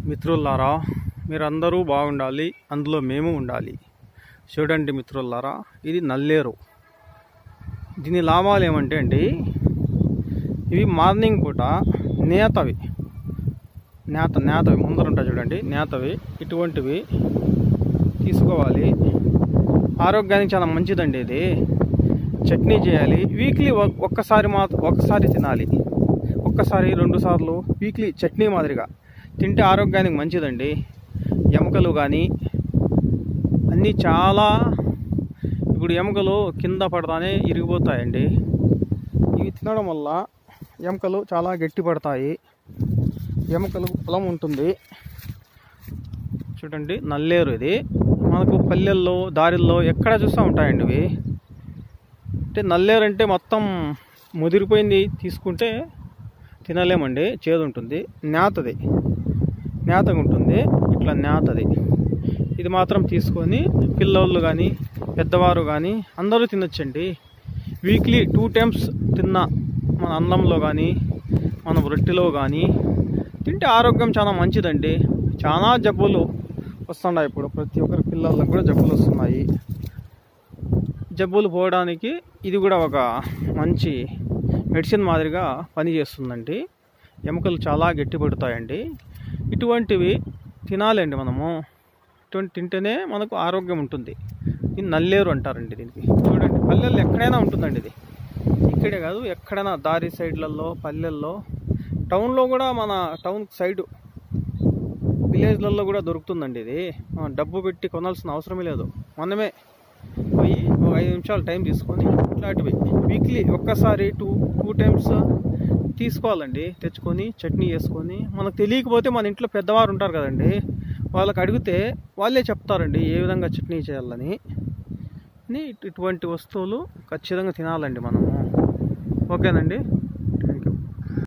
మిత్రులారా, మీరందరూ బాగుండాలి, అందులో మేము ఉండాలి. చూడండి మిత్రులారా, ఇది నల్లేరు. దీని లాభాలు ఏమంటే అండి, ఇవి మార్నింగ్ పూట నేతవి ముందరుంటాయి చూడండి, నేతవి ఇటువంటివి తీసుకోవాలి. ఆరోగ్యానికి చాలా మంచిదండి. ఇది చట్నీ చేయాలి. వీక్లీ ఒక్కసారి తినాలి. ఒక్కసారి 2 సార్లు వీక్లీ చట్నీ మాదిరిగా తింటే ఆరోగ్యానికి మంచిదండి. ఎముకలు కానీ అన్నీ చాలా, ఇప్పుడు ఎముకలు కింద పడతానే ఇరిగిపోతాయండి. ఇవి తినడం వల్ల ఎముకలు చాలా గట్టి పడతాయి, ఎముకలు బలం ఉంటుంది. చూడండి, నల్లేరు ఇది మనకు పల్లెల్లో దారిల్లో ఎక్కడ చూస్తూ ఉంటాయండి ఇవి. అంటే నల్లేరు అంటే మొత్తం ముదిరిపోయింది తీసుకుంటే తినలేమండి, చేదు ఉంటుంది. నేతగా ఉంటుంది, ఇట్లా నేతది. ఇది మాత్రం తీసుకొని పిల్లోళ్ళు కానీ పెద్దవారు కానీ అందరూ తినొచ్చండి. వీక్లీ 2 టైమ్స్ తిన్న మన అన్నంలో కానీ మన రొట్టెలో కానీ తింటే ఆరోగ్యం చాలా మంచిదండి. చాలా జబ్బులు వస్తున్నాయి ఇప్పుడు, ప్రతి ఒక్కరి పిల్లలకు కూడా జబ్బులు వస్తున్నాయి. జబ్బులు పోవడానికి ఇది కూడా ఒక మంచి మెడిసిన్ మాదిరిగా పనిచేస్తుందండి. ఎముకలు చాలా గట్టిపడుతాయండి. ఇటువంటివి తినాలండి మనము. ఇటువంటి తింటేనే మనకు ఆరోగ్యం ఉంటుంది. దీన్ని నల్లేరు అంటారండి. దీనికి చూడండి, పల్లెల్లో ఎక్కడైనా ఉంటుందండి ఇది. ఇక్కడే కాదు, ఎక్కడైనా దారి సైడ్లలో, పల్లెల్లో, టౌన్లో కూడా, మన టౌన్ సైడు విలేజ్లలో కూడా దొరుకుతుందండి ఇది. డబ్బు పెట్టి కొనాల్సిన అవసరమే లేదు. మనమే పోయి 5 నిమిషాలు టైం తీసుకొని ఇట్లాంటివి వీక్లీ ఒక్కసారి 2 టైమ్స్ తీసుకోవాలండి. తెచ్చుకొని చట్నీ చేసుకొని, మనకు తెలియకపోతే మన ఇంట్లో పెద్దవారు ఉంటారు కదండి, వాళ్ళకి అడిగితే వాళ్ళే చెప్తారండి ఏ విధంగా చట్నీ చేయాలని. ఇటువంటి వస్తువులు ఖచ్చితంగా తినాలండి మనము. ఓకేనండి.